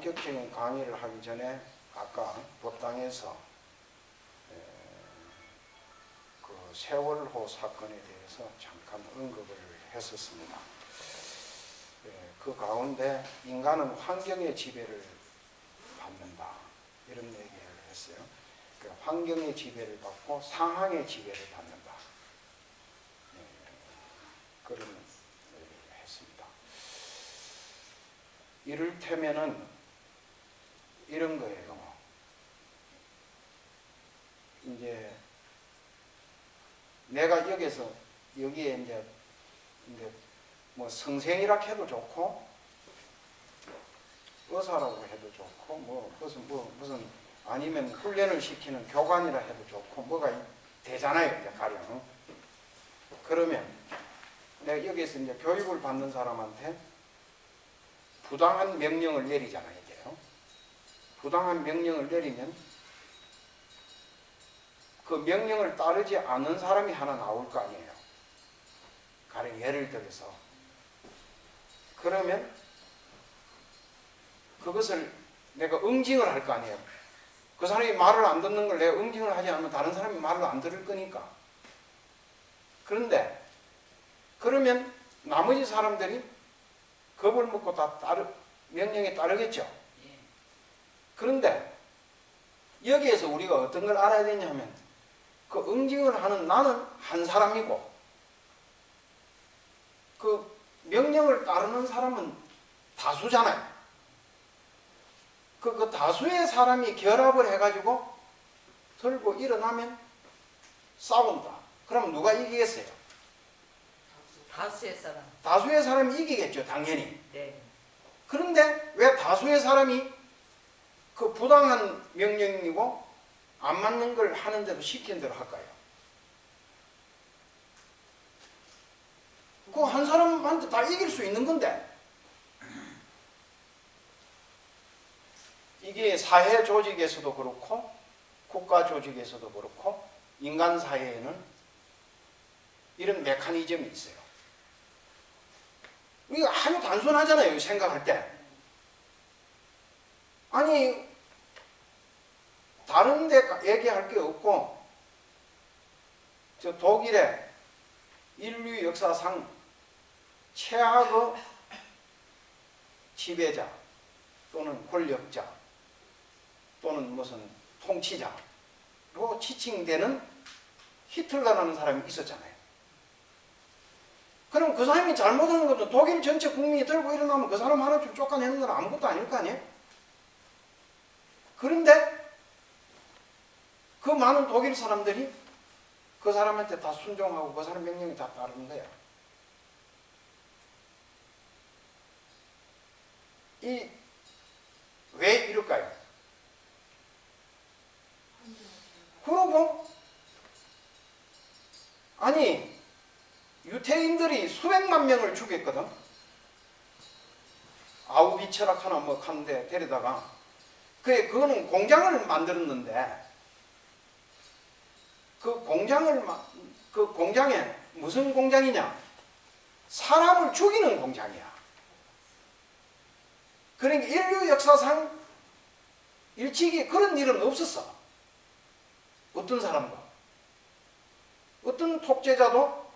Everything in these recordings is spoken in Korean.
본격적인 강의를 하기 전에 아까 법당에서 그 세월호 사건에 대해서 잠깐 언급을 했었습니다. 그 가운데 인간은 환경의 지배를 받는다 이런 얘기를 했어요. 환경의 지배를 받고 상황의 지배를 받는다. 그런 얘기를 했습니다. 이를테면은 이런 거예요. 이제 내가 여기에 이제 뭐 성생이라 해도 좋고 의사라고 해도 좋고 무슨 아니면 훈련을 시키는 교관이라 해도 좋고 뭐가 되잖아요. 이제 가령 그러면 내가 여기서 이제 교육을 받는 사람한테 부당한 명령을 내리잖아요. 이게요. 부당한 명령을 내리면 그 명령을 따르지 않은 사람이 하나 나올 거 아니에요. 가령 예를 들어서 그러면 그것을 내가 응징을 할 거 아니에요. 그 사람이 말을 안 듣는 걸 내가 응징을 하지 않으면 다른 사람이 말을 안 들을 거니까. 그런데 그러면 나머지 사람들이 겁을 먹고 다 명령에 따르겠죠. 그런데 여기에서 우리가 어떤 걸 알아야 되냐면 그 응징을 하는 나는 한 사람이고 그 명령을 따르는 사람은 다수잖아요. 그 다수의 사람이 결합을 해가지고 들고 일어나면 싸운다. 그럼 누가 이기겠어요? 다수의 사람. 다수의 사람이 이기겠죠, 당연히. 네. 그런데 왜 다수의 사람이 그 부당한 명령이고 안 맞는 걸 하는 대로 시키는 대로 할까요? 그 한 사람한테 다 이길 수 있는 건데 이게 사회 조직에서도 그렇고 국가 조직에서도 그렇고 인간 사회에는 이런 메커니즘이 있어요. 이거 아주 단순하잖아요. 생각할 때. 아니 다른 데 얘기할 게 없고 저 독일의 인류 역사상 최악의 지배자 또는 권력자 또는 무슨 통치자로 지칭되는 히틀러라는 사람이 있었잖아요. 그럼 그 사람이 잘못한 것도 독일 전체 국민이 들고 일어나면 그 사람 하나 좀 쫓아내는 건 아무것도 아닐 거 아니에요? 그런데 그 많은 독일 사람들이 그 사람한테 다 순종하고 그 사람 명령이 다 따르는 거야. 왜 이럴까요? 그러고 아니 유태인들이 수백만 명을 죽였거든. 아우비츠락 하나 뭐 하는데 데려다가 그거는 공장을 만들었는데 그 공장에 무슨 공장이냐? 사람을 죽이는 공장이야. 그러니까 인류 역사상 일찍이 그런 일은 없었어. 어떤 사람도. 어떤 독재자도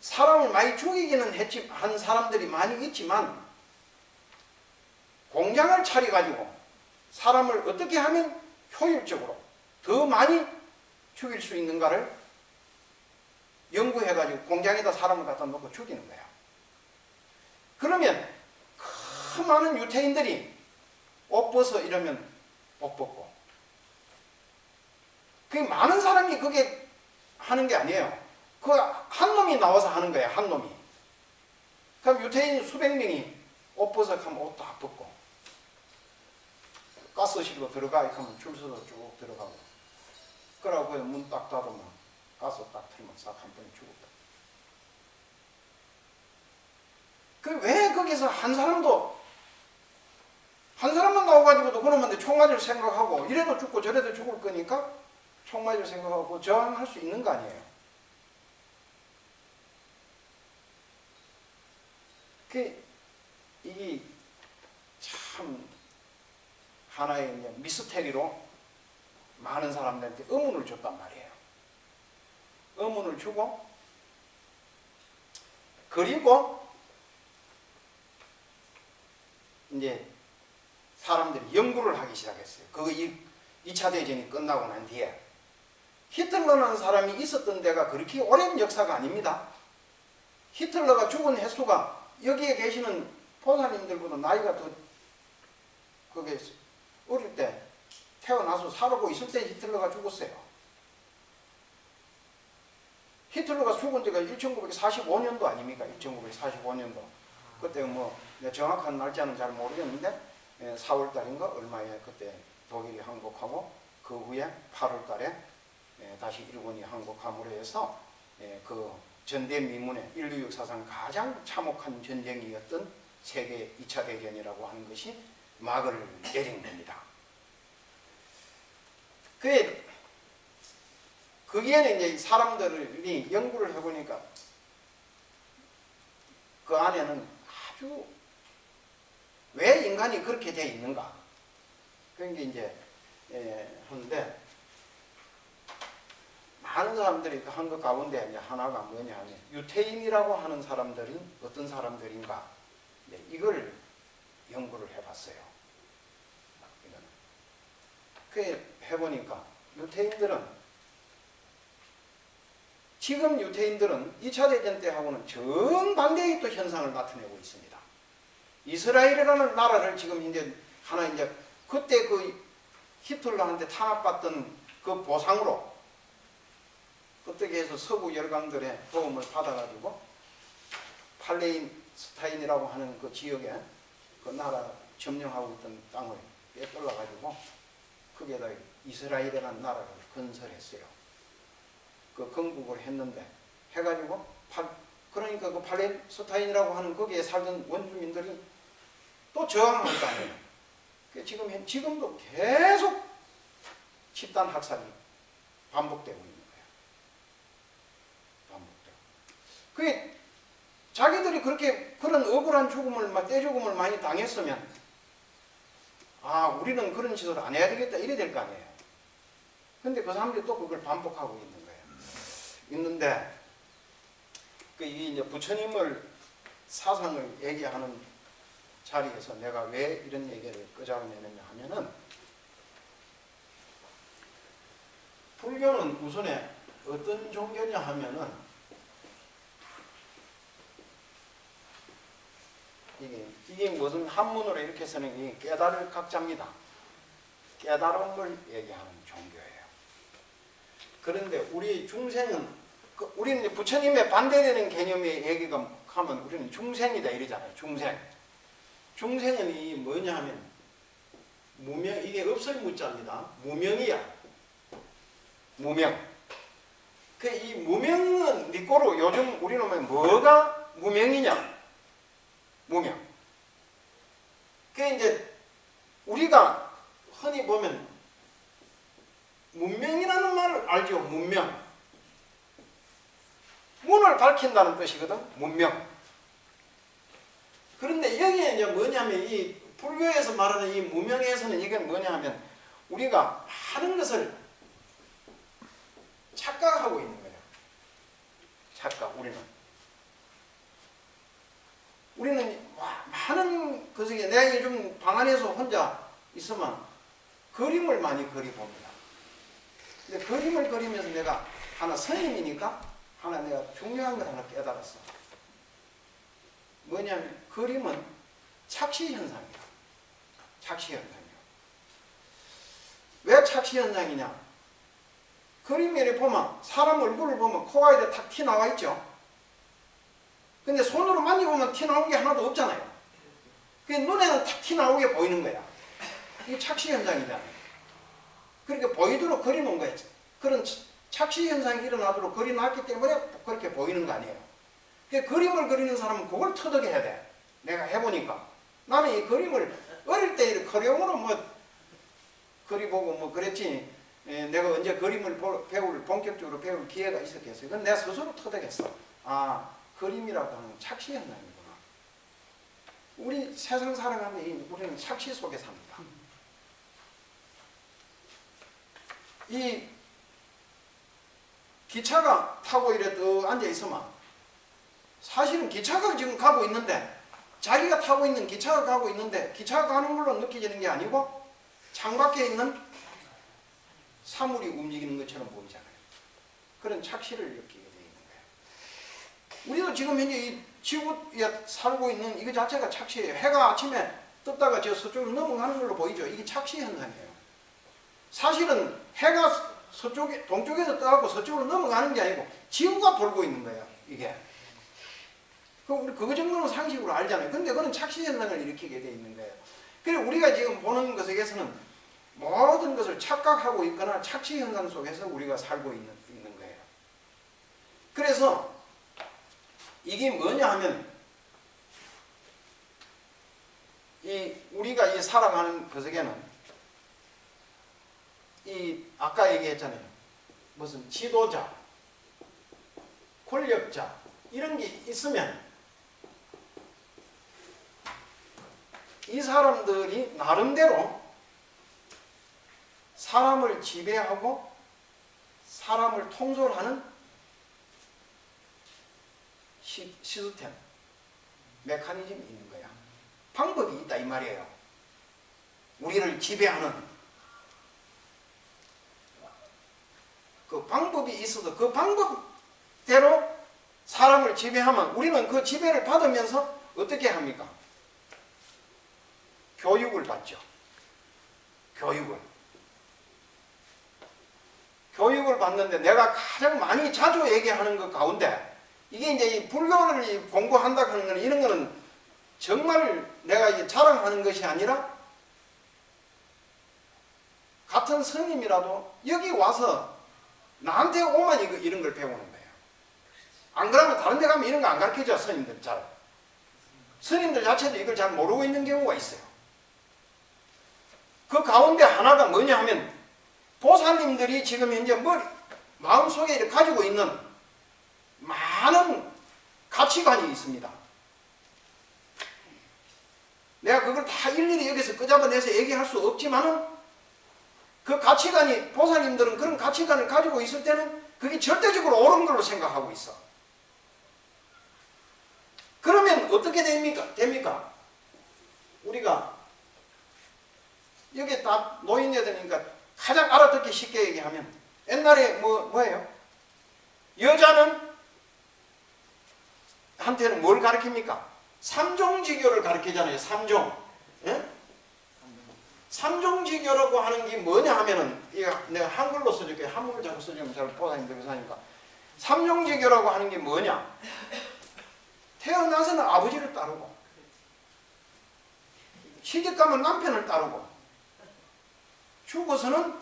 사람을 많이 죽이기는 한 사람들이 많이 있지만 공장을 차려가지고 사람을 어떻게 하면 효율적으로 더 많이 죽일 수 있는가를 연구해가지고 공장에다 사람을 갖다 놓고 죽이는 거야. 그러면 그 많은 유태인들이 옷 벗어 이러면 옷 벗고 그 많은 사람이 그게 하는 게 아니에요. 그 한 놈이 나와서 하는 거야. 한 놈이. 그럼 유태인 수백 명이 옷 벗어 하면 옷 다 벗고 가스실로 들어가 이렇게 하면 줄 서서 쭉 들어가고 그러고 문 딱 닫으면 가스 딱 틀면 싹 한 번에 죽었다. 그 왜 거기서 한 사람만 나와가지고도 그놈한테 총 맞을 생각하고 이래도 죽고 저래도 죽을 거니까 총 맞을 생각하고 저항할 수 있는 거 아니에요. 이게 참 하나의 이제 미스테리로 많은 사람들한테 의문을 줬단 말이에요. 의문을 주고, 그리고 이제 사람들이 연구를 하기 시작했어요. 그 2차 대전이 끝나고 난 뒤에. 히틀러라는 사람이 있었던 데가 그렇게 오랜 역사가 아닙니다. 히틀러가 죽은 횟수가 여기에 계시는 보살님들보다 나이가 더, 그게 어릴 때 태어나서 살고 있을 때 히틀러가 죽었어요. 히틀러가 죽은 데가 1945년도 아닙니까? 1945년도. 그때 뭐 정확한 날짜는 잘 모르겠는데 4월 달인가 얼마에 그때 독일이 항복하고 그 후에 8월 달에 다시 일본이 항복함으로 해서 그 전대미문의 인류 역사상 가장 참혹한 전쟁이었던 세계 2차 대전이라고 하는 것이 막을 내린 겁니다. 거기에는 이제 사람들이 연구를 해보니까 그 안에는 아주 왜 인간이 그렇게 되어 있는가? 그런 게 이제 하는데 많은 사람들이 한 것 가운데 이제 하나가 뭐냐 하면 유태인이라고 하는 사람들은 어떤 사람들인가? 이걸 연구를 해봤어요. 그 해보니까 지금 유태인들은 2차 대전 때하고는 정반대의 또 현상을 나타내고 있습니다. 이스라엘이라는 나라를 지금 이제 하나 이제 그때 그 히틀러한테 탄압받던 그 보상으로 어떻게 해서 서구 열강들의 도움을 받아가지고 팔레스타인이라고 하는 그 지역에 그 나라 점령하고 있던 땅을 빼돌려가지고 거기에다 이스라엘이라는 나라를 건설했어요. 그 건국을 했는데 해가지고 그러니까 그 팔레스타인이라고 하는 거기에 살던 원주민들이 또 저항할 거 아니에요. 지금도 계속 집단 학살이 반복되고 있는 거예요. 그게 자기들이 그런 억울한 죽음을, 떼죽음을 많이 당했으면, 우리는 그런 짓을 안 해야 되겠다, 이래 될 거 아니에요. 근데 그 사람들이 또 그걸 반복하고 있는 거예요. 있는데, 이 이제 부처님을 사상을 얘기하는 자리에서 내가 왜 이런 얘기를 끄집어내느냐 하면은, 불교는 우선에 어떤 종교냐 하면은, 이게 무슨 한문으로 이렇게 쓰는 게 깨달을 각자입니다. 깨달음을 얘기하는 종교예요. 그런데 우리 중생은, 우리는 부처님의 반대되는 개념의 얘기가 하면 우리는 중생이다 이러잖아요. 중생은 이 뭐냐 하면, 무명, 이게 없을 무자입니다. 무명이야. 무명. 이 무명은 니꼬로 요즘 우리는 뭐가 무명이냐? 무명. 이제 우리가 흔히 보면 문명이라는 말을 알죠. 문명. 문을 밝힌다는 뜻이거든. 문명. 그런데 여기에 이제 뭐냐면 이 불교에서 말하는 이 무명에서는 이게 뭐냐 하면 우리가 많은 것을 착각하고 있는 거예요. 착각, 우리는 많은 것에 내가 요즘 방 안에서 혼자 있으면 그림을 많이 그려봅니다. 근데 그림을 그리면서 내가 하나 스님이니까 하나 내가 중요한 걸 하나 깨달았어. 뭐냐면 그림은 착시현상이야. 착시현상이야. 왜 착시현상이냐? 그림에 보면 사람 얼굴을 보면 코가 이렇게 탁 튀어나와 있죠. 근데 손으로 만져보면 튀어나온 게 하나도 없잖아요. 눈에는 탁 튀어나오게 보이는 거야. 이게 착시현상이잖아요. 그렇게 보이도록 그려놓은 거예요. 그런 착시현상이 일어나도록 그려놨기 때문에 그렇게 보이는 거 아니에요. 그림을 그리는 사람은 그걸 터득해야 해야 돼. 내가 해보니까. 나는 이 그림을 어릴 때 크레용으로 그려보고 그랬지. 내가 언제 그림을 본격적으로 배울 기회가 있었겠어요. 그건 내가 스스로 터득했어. 그림이라고 하는 착시현상이구나. 우리 세상 살아가는데 우리는 착시 속에 삽니다. 이 기차가 타고 이래 또 앉아 있으면 사실은 기차가 지금 가고 있는데 자기가 타고 있는 기차가 가고 있는데 기차가 가는 걸로 느껴지는 게 아니고 창밖에 있는 사물이 움직이는 것처럼 보이잖아요. 그런 착시를 느끼게 되어 있는 거예요. 우리도 지금 현재 이 지구에 살고 있는 이거 자체가 착시예요. 해가 아침에 떴다가 저 서쪽으로 넘어가는 걸로 보이죠. 이게 착시 현상이에요. 사실은 해가 서쪽에, 동쪽에서 떠갖고 서쪽으로 넘어가는 게 아니고 지구가 돌고 있는 거예요. 이게. 우리 그거 정도는 상식으로 알잖아요. 근데 그건 착시 현상을 일으키게 되어 있는 거예요. 그래서 우리가 지금 보는 것에서는 모든 것을 착각하고 있거나 착시 현상 속에서 우리가 살고 있는 거예요. 그래서 이게 뭐냐 하면 우리가 이 살아가는 것에게는 아까 얘기했잖아요. 무슨 지도자, 권력자 이런 게 있으면 이 사람들이 나름대로 사람을 지배하고 사람을 통솔하는 시스템, 메커니즘이 있는 거야. 방법이 있다 이 말이에요. 우리를 지배하는 그 방법이 있어도 그 방법대로 사람을 지배하면 우리는 그 지배를 받으면서 어떻게 합니까? 교육을 받죠. 교육을 받는데 내가 가장 많이 자주 얘기하는 것 가운데 이게 이제 이 불교를 공부한다 하는 거는 이런 거는 정말 내가 이제 자랑하는 것이 아니라 같은 스님이라도 여기 와서 나한테 오면 이런 걸 배우는 거예요. 안 그러면 다른 데 가면 이런 거 안 가르쳐줘 스님들 잘. 스님들 자체도 이걸 잘 모르고 있는 경우가 있어요. 그 가운데 하나가 뭐냐 하면 보살님들이 지금 현재 마음속에 가지고 있는 많은 가치관이 있습니다. 내가 그걸 다 일일이 여기서 끄잡아내서 얘기할 수 없지만은 그 가치관이 보살님들은 그런 가치관을 가지고 있을 때는 그게 절대적으로 옳은 걸로 생각하고 있어. 그러면 어떻게 됩니까? 우리가 여기 다 노인네들이니까 가장 알아듣기 쉽게 얘기하면 옛날에 뭐예요? 여자는 한테는 뭘 가르칩니까? 삼종지교를 가르치잖아요. 삼종. 예? 삼종지교라고 하는 게 뭐냐 하면은 내가 한글로 써줄게. 한문을 자꾸 써주면 잘 보살님들 사니까. 삼종지교라고 하는 게 뭐냐? 태어나서는 아버지를 따르고 시집가면 남편을 따르고 죽어서는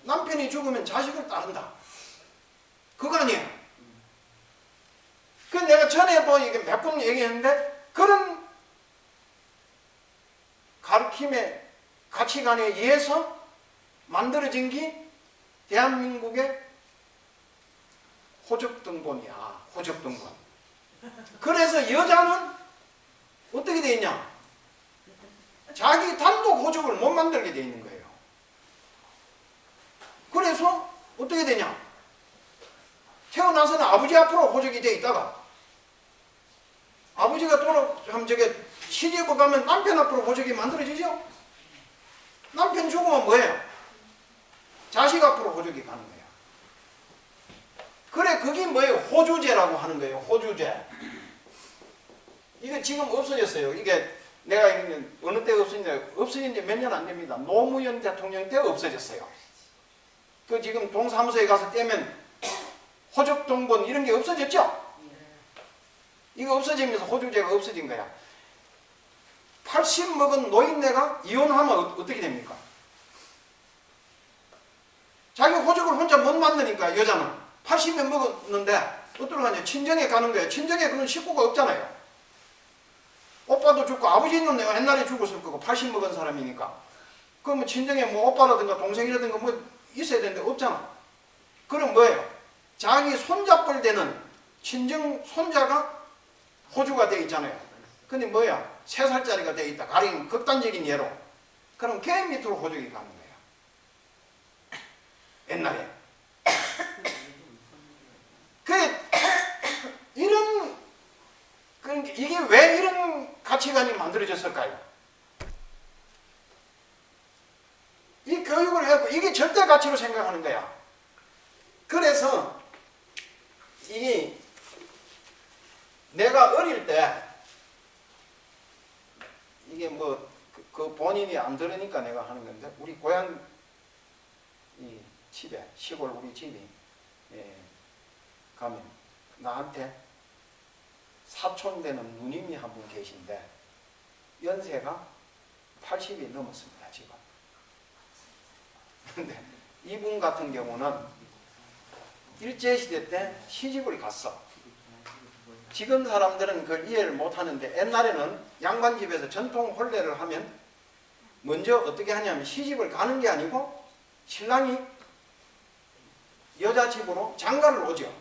남편이 죽으면 자식을 따른다. 그거 아니에요. 그 내가 전에도 이게 몇 번 얘기했는데 그런 가르침의 가치관에 의해서 만들어진 게 대한민국의 호적등본이야. 호적등본. 그래서 여자는 어떻게 돼 있냐? 자기 단독 호적을 못 만들게 돼 있는 거예요. 그래서 어떻게 되냐? 태어나서는 아버지 앞으로 호적이 돼 있다가 아버지가 시집을 가면 남편 앞으로 호적이 만들어지죠? 남편 죽으면 뭐예요? 자식 앞으로 호적이 가는 거예요. 그래, 그게 뭐예요? 호주제라고 하는 거예요. 호주제. 이거 지금 없어졌어요. 이게 내가 어느 때 없어진 지 몇 년 안 됩니다. 노무현 대통령 때 없어졌어요. 그 지금 동사무소에 가서 떼면 호적동본 이런 게 없어졌죠? 이거 없어지면서 호주제가 없어진 거야. 80 먹은 노인네가 이혼하면 어떻게 됩니까? 자기 호적을 혼자 못 만드니까 여자는 80년 먹었는데 어떨 하냐? 친정에 가는 거야. 친정에 그런 식구가 없잖아요. 오빠도 죽고 아버지 있는 내가 옛날에 죽었을 거고 80 먹은 사람이니까. 그러면 친정에 뭐 오빠라든가 동생이라든가 뭐 있어야 되는데 없잖아. 그럼 뭐예요? 자기 손잡을 되는 친정 손자가 호주가 돼 있잖아요. 근데 뭐야? 3살짜리가 돼 있다. 가령 극단적인 예로. 그럼 걔 밑으로 호적이 가는 거야. 옛날에. 이런, 그러니까 이게 왜 이런 가치관이 만들어졌을까요? 이 교육을 해갖고 이게 절대 가치로 생각하는 거야. 그래서 이 내가 어릴 때 이게 뭐 그 본인이 안 들으니까 내가 하는 건데 우리 고향 이 집에 시골 우리 집이 가면 나한테 사촌 되는 누님이 한 분 계신데 연세가 80이 넘었습니다 지금. 근데 이분 같은 경우는 일제시대 때 시집을 갔어. 지금 사람들은 그걸 이해를 못하는데 옛날에는 양반집에서 전통 혼례를 하면 먼저 어떻게 하냐면 시집을 가는 게 아니고 신랑이 여자 집으로 장가를 오죠.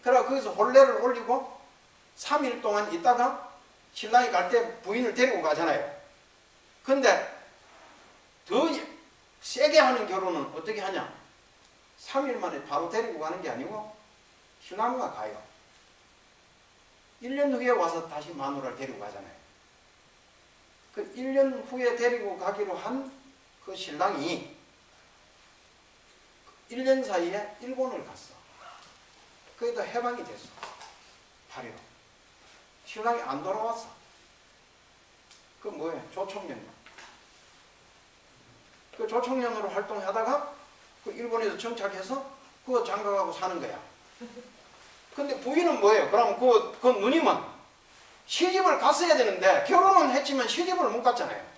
그래서 거기서 혼례를 올리고 3일 동안 있다가 신랑이 갈 때 부인을 데리고 가잖아요. 근데 더 세게 하는 결혼은 어떻게 하냐? 3일 만에 바로 데리고 가는 게 아니고 신랑과 가요. 1년 후에 와서 다시 마누라를 데리고 가잖아요. 그 1년 후에 데리고 가기로 한 그 신랑이 1년 사이에 일본을 갔어. 거기다 해방이 됐어. 파리로. 신랑이 안 돌아왔어. 그 뭐예요? 조총련. 그 조총련으로 활동하다가 그 일본에서 정착해서 그 장가가고 사는 거야. 근데 부인은 뭐예요? 그럼 그 누님은 시집을 갔어야 되는데 결혼은 했지만 시집을 못 갔잖아요.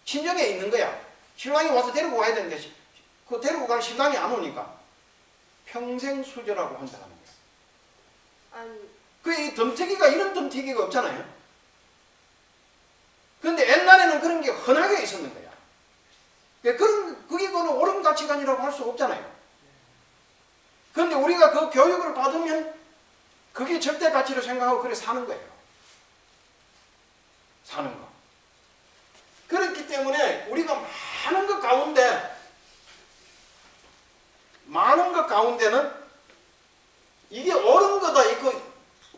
친정에 있는 거야. 신랑이 와서 데리고 와야 되는데 그 데리고 갈 신랑이 안 오니까 평생 수저라고 한다는 거야. 그 덤태기가 이런 덤태기가 없잖아요. 근데 옛날에는 그런 게 흔하게 있었는 거야. 그게 옳은 가치관이라고 할 수 없잖아요. 그런데 우리가 그 교육을 받으면 그게 절대 가치로 생각하고 그래 사는 거예요. 사는 거. 그렇기 때문에 우리가 많은 것 가운데는 이게 옳은 거다 이거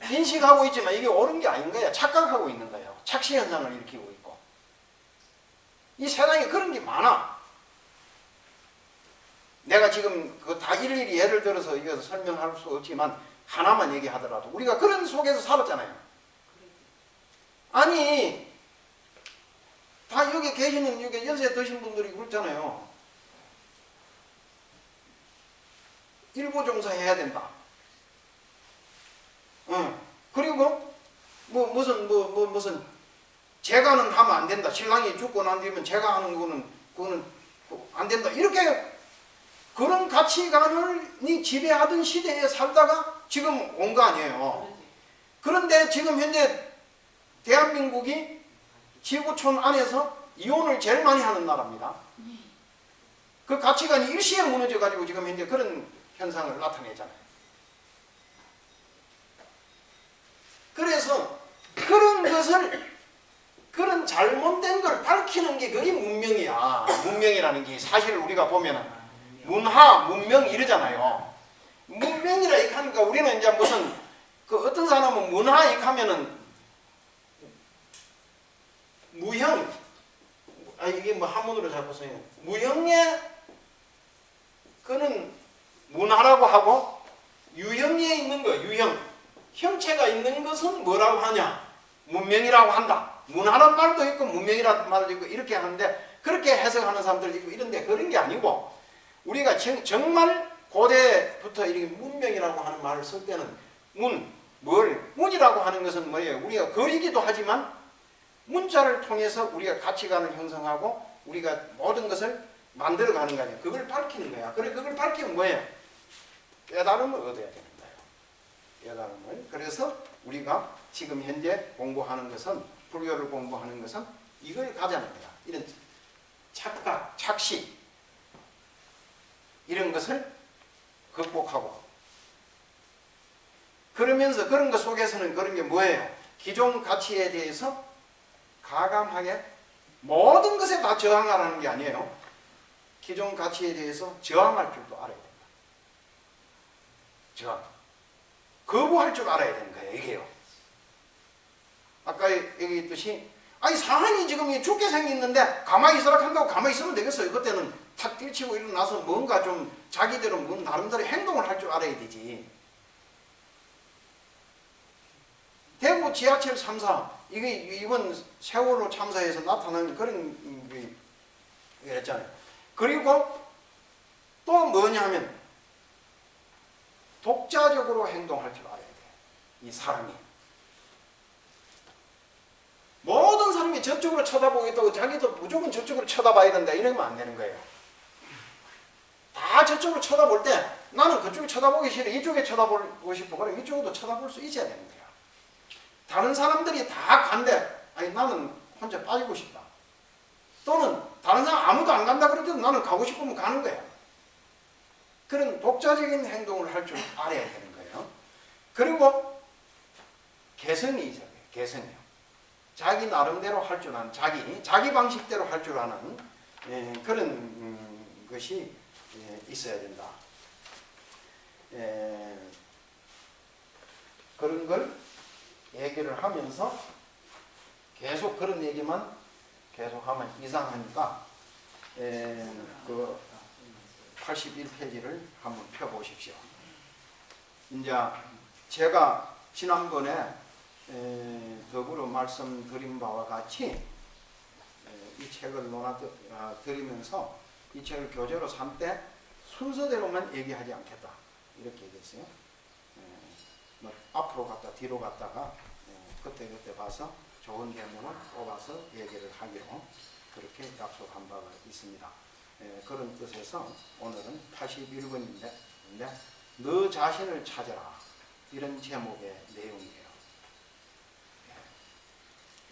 인식하고 있지만 이게 옳은 게 아닌 거야. 착각하고 있는 거예요. 착시 현상을 일으키고 있고. 이 세상에 그런 게 많아. 내가 지금 그 다 일일이 예를 들어서 이거 설명할 수 없지만 하나만 얘기하더라도 우리가 그런 속에서 살았잖아요. 아니 다 여기 계시는 여기 연세 드신 분들이 그렇잖아요. 일부종사 해야 된다. 그리고 무슨 재가는 하면 안 된다. 신랑이 죽고 난 뒤면 재가하는 그거는 안 된다. 이렇게 그런 가치관을 지배하던 시대에 살다가 지금 온 거 아니에요. 그런데 지금 현재 대한민국이 지구촌 안에서 이혼을 제일 많이 하는 나라입니다. 그 가치관이 일시에 무너져가지고 지금 현재 그런 현상을 나타내잖아요. 그래서 그런 것을 그런 잘못된 걸 밝히는 게 그게 문명이야. 문명이라는 게 사실 우리가 보면은 문화, 문명 이러잖아요. 문명이라 이렇게 하니까 우리는 이제 무슨 그 어떤 사람은 문화 이렇게 하면은 무형, 이게 뭐 한문으로 자꾸 써요. 무형의 그는 문화라고 하고 유형에 있는 거, 유형. 형체가 있는 것은 뭐라고 하냐? 문명이라고 한다. 문화란 말도 있고 문명이라는 말도 있고 이렇게 하는데 그렇게 해석하는 사람들도 있고 이런데 그런 게 아니고 우리가 정말 고대부터 이렇게 문명이라고 하는 말을 쓸 때는 문이라고 하는 것은 뭐예요? 우리가 거리기도 하지만 문자를 통해서 우리가 가치관을 형성하고 우리가 모든 것을 만들어가는 거 아니에요. 그걸 밝히는 거야. 그래 그걸 밝히면 뭐예요? 깨달음을 얻어야 되는 거예요. 깨달음을. 그래서 우리가 지금 현재 공부하는 것은 불교를 공부하는 것은 이걸 가자는 거야. 이런 착각, 착시 이런 것을 극복하고 그러면서 그런 것 속에서는 그런 게 뭐예요? 기존 가치에 대해서 가감하게 모든 것에 다 저항하라는 게 아니에요. 기존 가치에 대해서 저항할 줄도 알아야 된다. 저항. 거부할 줄 알아야 되는 거예요. 이게요. 아까 얘기했듯이 아니 사안이 지금 죽게 생겼는데 가만히 있으라 한다고 가만히 있으면 되겠어요. 그때는 탁 뛰치고 일어나서 뭔가 좀 자기대로 뭔 나름대로 행동을 할 줄 알아야 되지. 대구 지하철 참사 이게 이번 세월호 참사에서 나타난 그런 게 했잖아요. 그리고 또 뭐냐면 독자적으로 행동할 줄 알아야 돼. 이 사람이. 모든 사람이 저쪽으로 쳐다보겠다고 자기도 무조건 저쪽으로 쳐다봐야 된다 이러면 안 되는 거예요. 다 저쪽으로 쳐다볼 때 나는 그쪽에 쳐다보기 싫어. 이쪽에 쳐다보고 싶어. 그럼 이쪽으로도 쳐다볼 수 있어야 되는 거야. 다른 사람들이 다 간대. 아니 나는 혼자 빠지고 싶다. 또는 다른 사람 아무도 안 간다 그래도 나는 가고 싶으면 가는 거야. 그런 독자적인 행동을 할 줄 알아야 되는 거예요. 그리고 개성이 있어야 돼요. 개성이요. 자기 나름대로 할 줄 아는 자기 방식대로 할 줄 아는 그런 것이 있어야 된다. 그런 걸 얘기를 하면서 계속 그런 얘기만 계속하면 이상하니까 그 81페이지를 한번 펴보십시오. 이제 제가 지난번에 더불어 말씀드린 바와 같이 이 책을 논하드리면서 이 책을 교재로 삼 때 순서대로만 얘기하지 않겠다 이렇게 얘기했어요. 뭐 앞으로 갔다 뒤로 갔다가 그때 봐서 좋은 대목을 뽑아서 얘기를 하기로 그렇게 약속한 바가 있습니다. 그런 뜻에서 오늘은 81번인데 너 자신을 찾아라 이런 제목의 내용이에요.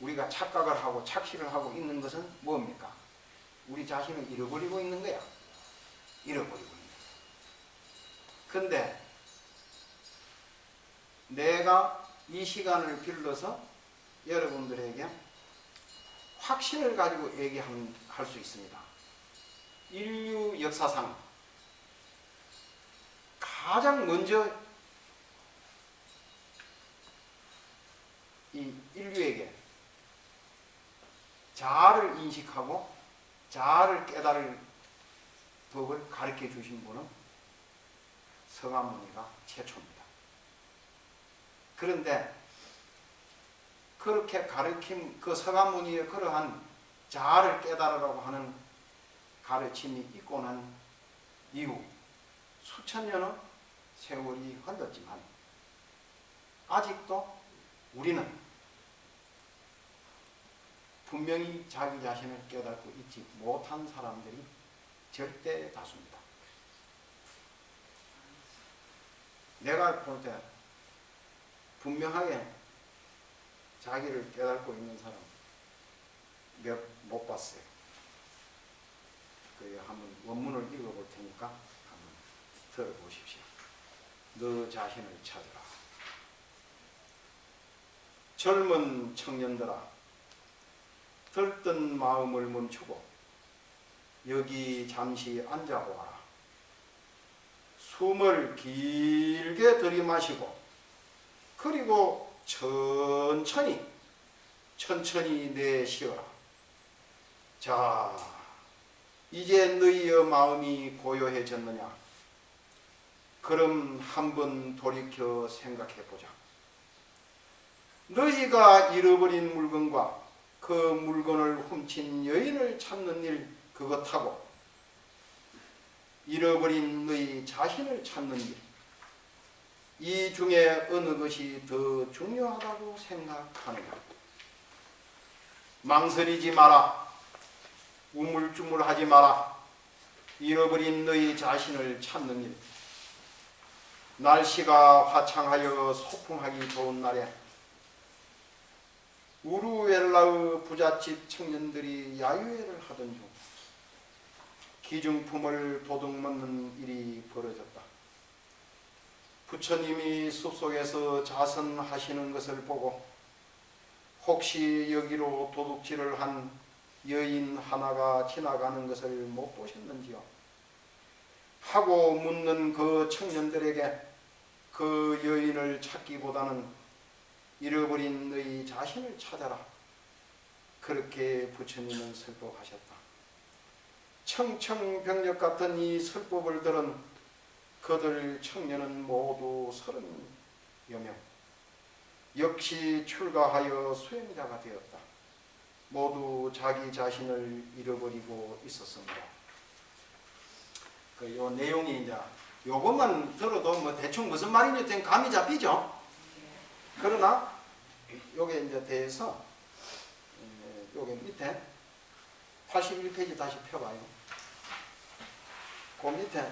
우리가 착각을 하고 착시를 하고 있는 것은 뭡니까? 우리 자신을 잃어버리고 있는 거야. 잃어버리고 있는 거야. 근데 내가 이 시간을 빌려서 여러분들에게 확신을 가지고 얘기할 수 있습니다. 인류 역사상 가장 먼저 이 인류에게 자아를 인식하고 자아를 깨달을 법을 가르쳐 주신 분은 서가모니가 최초입니다. 그런데 그렇게 가르침, 그 서가모니의 그러한 자아를 깨달으라고 하는 가르침이 있고 난 이후 수천 년의 세월이 흘렀지만 아직도 우리는 분명히 자기 자신을 깨닫고 있지 못한 사람들이 절대 다수입니다. 내가 볼 때 분명하게 자기를 깨닫고 있는 사람 몇 못 봤어요. 그래 한번 원문을 읽어볼 테니까 한번 들어보십시오. 너 자신을 찾으라. 젊은 청년들아, 들뜬 마음을 멈추고 여기 잠시 앉아보아라. 숨을 길게 들이마시고 그리고 천천히 내쉬어라. 자, 이제 너희의 마음이 고요해졌느냐? 그럼 한번 돌이켜 생각해보자. 너희가 잃어버린 물건과 그 물건을 훔친 여인을 찾는 일 그것하고 잃어버린 너희 자신을 찾는 일, 이 중에 어느 것이 더 중요하다고 생각하느냐? 망설이지 마라. 우물쭈물하지 마라. 잃어버린 너희 자신을 찾는 일. 날씨가 화창하여 소풍하기 좋은 날에 우루엘라의 부잣집 청년들이 야유회를 하던 중 기증품을 도둑맞는 일이 벌어졌다. 부처님이 숲속에서 자선하시는 것을 보고 혹시 여기로 도둑질을 한 여인 하나가 지나가는 것을 못 보셨는지요? 하고 묻는 그 청년들에게 그 여인을 찾기보다는 잃어버린 너희 자신을 찾아라. 그렇게 부처님은 설법하셨다. 청청병력 같은 이 설법을 들은 그들 청년은 모두 30여 명 역시 출가하여 수행자가 되었다. 모두 자기 자신을 잃어버리고 있었습니다. 요 내용이 이제 요것만 들어도 뭐 대충 무슨 말인지 감이 잡히죠. 그러나 요게 이제 대해서 요게 밑에 81페이지 다시 펴봐요. 그 밑에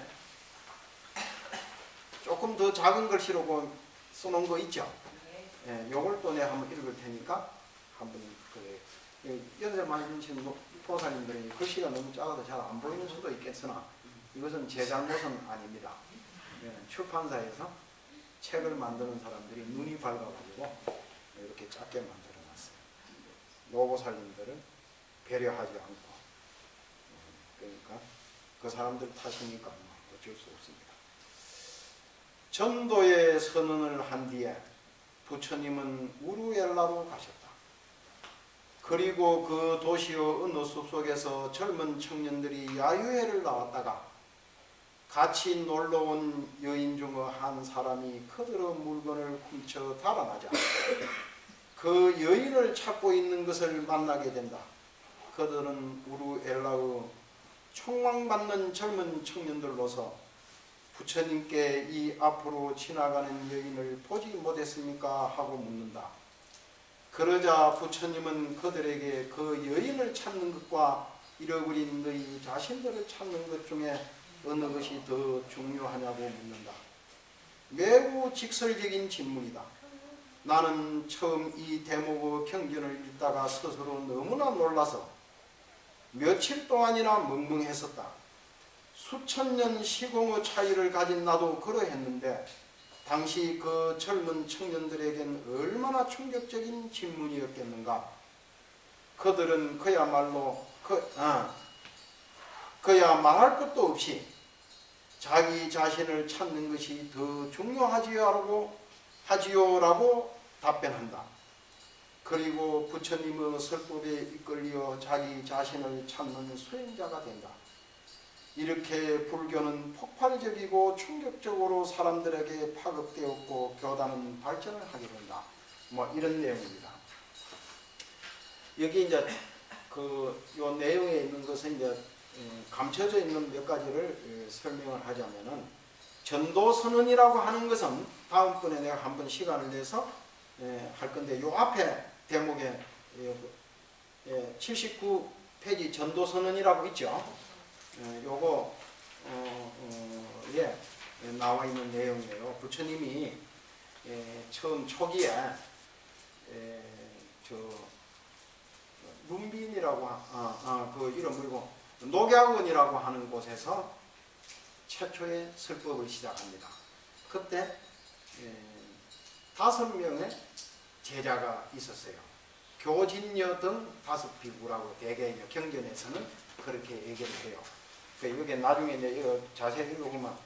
조금 더 작은 글씨로 써놓은 거 있죠. 요걸 또 내가 한번 읽을 테니까 한번 연세 많이 드신 보살님들이 글씨가 너무 작아서 잘 안 보이는 수도 있겠으나 이것은 제 잘못은 아닙니다. 출판사에서 책을 만드는 사람들이 눈이 밝아가지고 이렇게 작게 만들어놨어요. 노보살님들을 배려하지 않고, 그러니까 그 사람들 탓이니까 어쩔 수 없습니다. 전도의 선언을 한 뒤에 부처님은 우루엘라로 가셨다. 그리고 그 도시의 어느 숲속에서 젊은 청년들이 야유회를 나왔다가 같이 놀러온 여인 중 한 사람이 그들의 물건을 훔쳐 달아나자 그 여인을 찾고 있는 것을 만나게 된다. 그들은 우루엘라의 총망받는 젊은 청년들로서 부처님께 이 앞으로 지나가는 여인을 보지 못했습니까? 하고 묻는다. 그러자 부처님은 그들에게 그 여인을 찾는 것과 잃어버린 너희 자신들을 찾는 것 중에 어느 것이 더 중요하냐고 묻는다. 매우 직설적인 질문이다. 나는 처음 이 대목의 경전을 읽다가 스스로 너무나 놀라서 며칠 동안이나 멍멍했었다. 수천 년 시공의 차이를 가진 나도 그러했는데 당시 그 젊은 청년들에겐 얼마나 충격적인 질문이었겠는가. 그들은 그야말로 그야 말할 것도 없이 자기 자신을 찾는 것이 더 중요하지요라고 답변한다. 그리고 부처님의 설법에 이끌려 자기 자신을 찾는 수행자가 된다. 이렇게 불교는 폭발적이고 충격적으로 사람들에게 파급되었고 교단은 발전을 하게 된다. 뭐 이런 내용입니다. 여기 이제 요 내용에 있는 것은 이제 감춰져 있는 몇 가지를 설명을 하자면은 전도선언이라고 하는 것은 다음번에 내가 한번 시간을 내서 할 건데 요 앞에 대목에 79페이지 전도선언이라고 있죠. 요거 나와 있는 내용이에요. 부처님이 처음 초기에 룸빈이라고 그 이름 그리고 녹약원이라고 하는 곳에서 최초의 설법을 시작합니다. 그때 5명의 제자가 있었어요. 교진녀 등 5비구라고 대개 경전에서는 그렇게 얘기를 해요. 이게 나중에 이제 자세히 읽어보면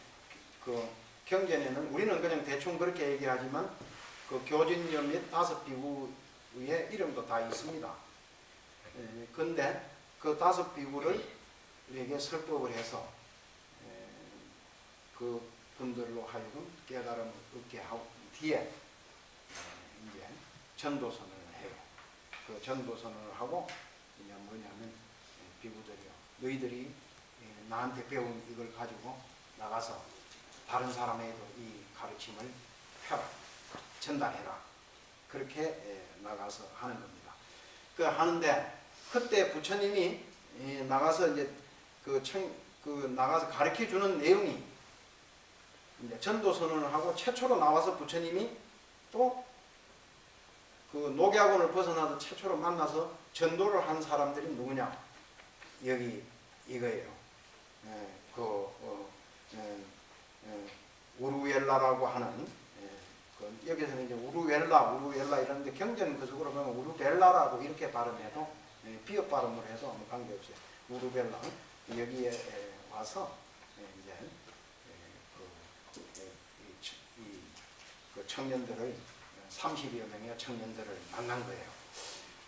그 경전에는 우리는 그냥 대충 그렇게 얘기하지만 그 교진녀 및 5비구의 이름도 다 있습니다. 근데 그 5비구를 우리에게 설법을 해서 그 분들로 하여금 깨달음을 얻게 하고 뒤에 이제 전도선언을 해요. 그 전도선언을 하고 이제 뭐냐면 비구들이요. 너희들이 나한테 배운 이걸 가지고 나가서 다른 사람에게도 이 가르침을 펴라. 전달해라. 그렇게 나가서 하는 겁니다. 하는데 그때 부처님이 나가서 이제 나가서 가르쳐 주는 내용이 이제 전도선언을 하고 최초로 나와서 부처님이 또 그 녹약원을 벗어나서 최초로 만나서 전도를 한 사람들이 누구냐? 여기 이거예요. 우루엘라라고 하는 여기서는 이제 우루엘라 이러는데 경전 그 속으로 보면 우루벨라라고 이렇게 발음해도 비읍 발음으로 해도 아무 관계없어요. 우루벨라 여기에 와서 이제 그 청년들을 30여 명의 청년들을 만난 거예요.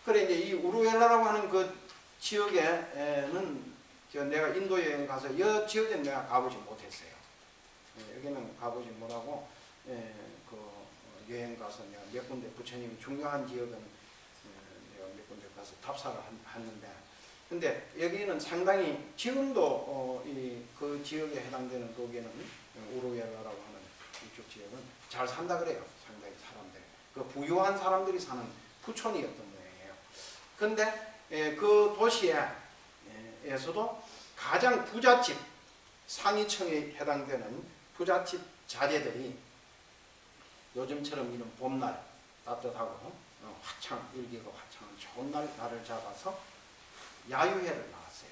그래 이제 이 우루벨라라고 하는 그 지역에는 내가 인도 여행 가서 이 지역에는 내가 가보지 못했어요. 여기는 가보지 못하고 그 여행 가서 내가 몇 군데 부처님이 중요한 지역은 내가 몇 군데 가서 답사를 했는데, 근데 여기는 상당히 지금도 그 지역에 해당되는 거기는 우루벨라라고 하는 이쪽 지역은 잘 산다 그래요. 상당히 사람들 그 부유한 사람들이 사는 부촌이었던 모양이에요. 근데 그 도시에서도 가장 부잣집 상위층에 해당되는 부잣집 자제들이 요즘처럼 이런 봄날 따뜻하고 화창 일기가 화창한 좋은 날을 잡아서 야유회를 나갔어요.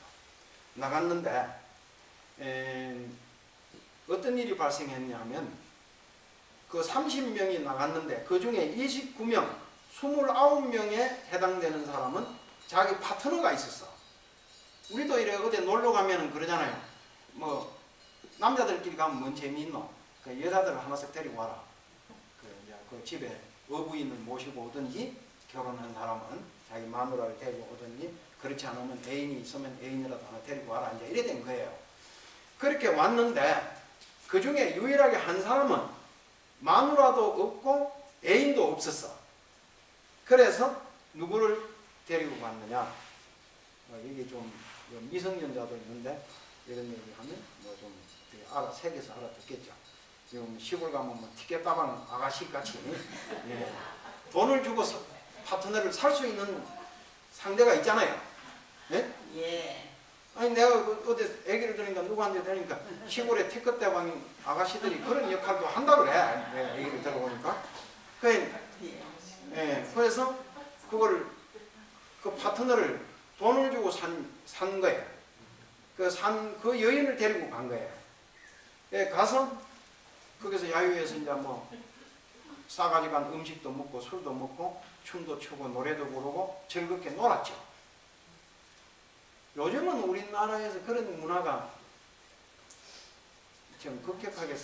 나갔는데 어떤 일이 발생했냐면 그 30명이 나갔는데 그 중에 29명, 29명에 해당되는 사람은 자기 파트너가 있었어. 우리도 이래 어디 놀러 가면은 그러잖아요. 뭐 남자들끼리 가면 뭔 재미있노? 그 여자들 하나씩 데리고 와라. 그 집에 어부인을 모시고 오든지 결혼한 사람은 자기 마누라를 데리고 오든지 그렇지 않으면 애인이 있으면 애인이라도 하나 데리고 와라. 이제 이래 된 거예요. 그렇게 왔는데 그 중에 유일하게 한 사람은 마누라도 없고 애인도 없었어. 그래서 누구를 데리고 갔느냐? 이게 좀 미성년자도 있는데 이런 얘기하면 뭐 좀 세계에서 알아듣겠죠. 지금 시골 가면 뭐 티켓다방 아가씨 같이 돈을 주고 파트너를 살 수 있는 상대가 있잖아요. 예? 예. 아니 내가 어디 얘기를 들으니까 누구한테 들으니까 시골의 티켓다방 아가씨들이 그런 역할도 한다 그래. 내가 얘기를 들어보니까. 그래서 그거를 그 파트너를 돈을 주고 산 거예요. 그 여인을 데리고 간 거예요. 가서 거기서 야유회에서 이제 뭐 싸가지 간 음식도 먹고 술도 먹고 춤도 추고 노래도 부르고 즐겁게 놀았죠. 요즘은 우리나라에서 그런 문화가 좀 급격하게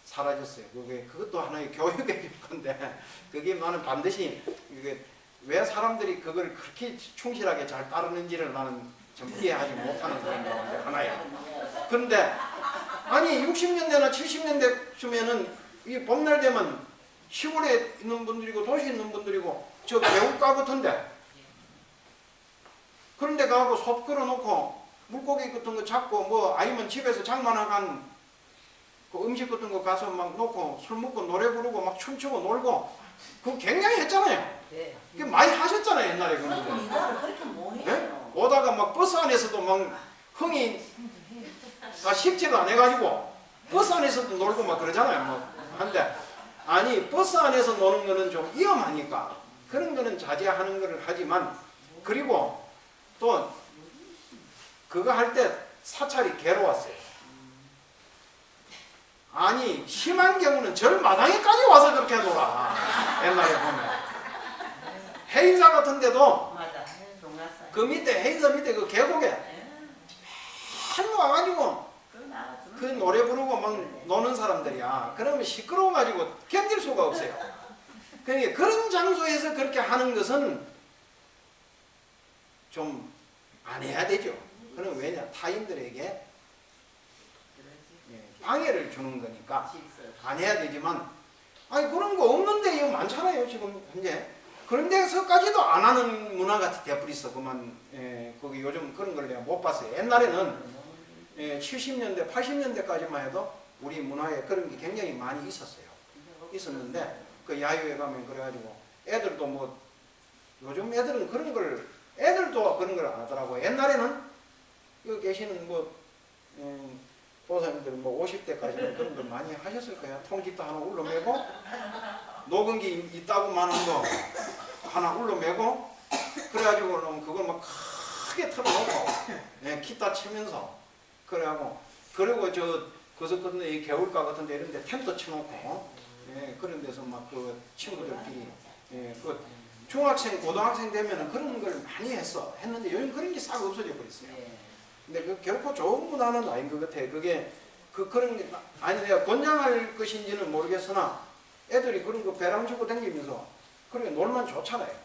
사라졌어요. 그것도 하나의 교육의 건데 그게 나는 반드시 왜 사람들이 그걸 그렇게 충실하게 잘 따르는지를 나는 좀 이해하지 못하는 그런 가운데 하나야. 그런데 아니 60년대나 70년대쯤에는 이 봄날 되면 시골에 있는 분들이고 도시에 있는 분들이고 저 배울가 같은데 그런데 가고 솥 걸어놓고 물고기 같은 거 잡고 뭐 아니면 집에서 장만한 그 음식 같은 거 가서 막 놓고 술 먹고 노래 부르고 막 춤추고 놀고 그거 굉장히 했잖아요. 네. 그게 많이 하셨잖아요 옛날에. 그렇게 못 해요. 네? 오다가 막 버스 안에서도 막 흥이 다 식지를 안 해가지고 버스 안에서도 놀고 막 그러잖아요. 뭐 한데 아니 버스 안에서 노는 거는 좀 위험하니까 그런 거는 자제하는 거를 하지만 그리고 또 그거 할 때 사찰이 괴로웠어요. 아니 심한 경우는 절 마당에까지 와서 그렇게 놀아. 옛날에 보면 해인사 같은 데도 그 밑에 해인사 밑에 그 계곡에 한 와가지고 그 노래 부르고 막 노는 사람들이야. 그러면 시끄러워가지고 견딜 수가 없어요. 그러니까 그런 장소에서 그렇게 하는 것은 좀 안 해야 되죠. 그럼 왜냐? 타인들에게 방해를 주는 거니까 안 해야 되지만 아니 그런 거 없는데 이거 많잖아요 지금 현재. 그런 데서까지도 안 하는 문화가 돼버렸어. 그만 거기 요즘 그런 걸 내가 못 봤어요. 옛날에는 70년대 80년대까지만 해도 우리 문화에 그런 게 굉장히 많이 있었는데 그 야유회 가면 그래가지고 애들도 뭐 요즘 애들은 그런 걸 애들도 그런 걸 안 하더라고요. 옛날에는 여기 계시는 뭐 보살님들 뭐 50대까지는 그런 걸 많이 하셨을 거예요. 통기타 하나 울러매고 녹음기 있다고만 한 거 하나 울러매고 그래가지고는 그걸 막 크게 틀어놓고 기타 치면서 그래하고 그리고 거기서 끝내 이 개울가 같은 데 이런 데 텐트 쳐놓고 그런 데서 막 그 친구들끼리 그 중학생, 고등학생 되면은 그런 걸 많이 했는데 요즘 그런 게 싹 없어져 버렸어요. 예. 근데 그 결코 좋은 문화는 아닌 것 같아. 그게 그런 게 아니 내가 권장할 것인지는 모르겠으나 애들이 그런 거 배랑 주고 다니면서 그렇게 놀면 좋잖아요.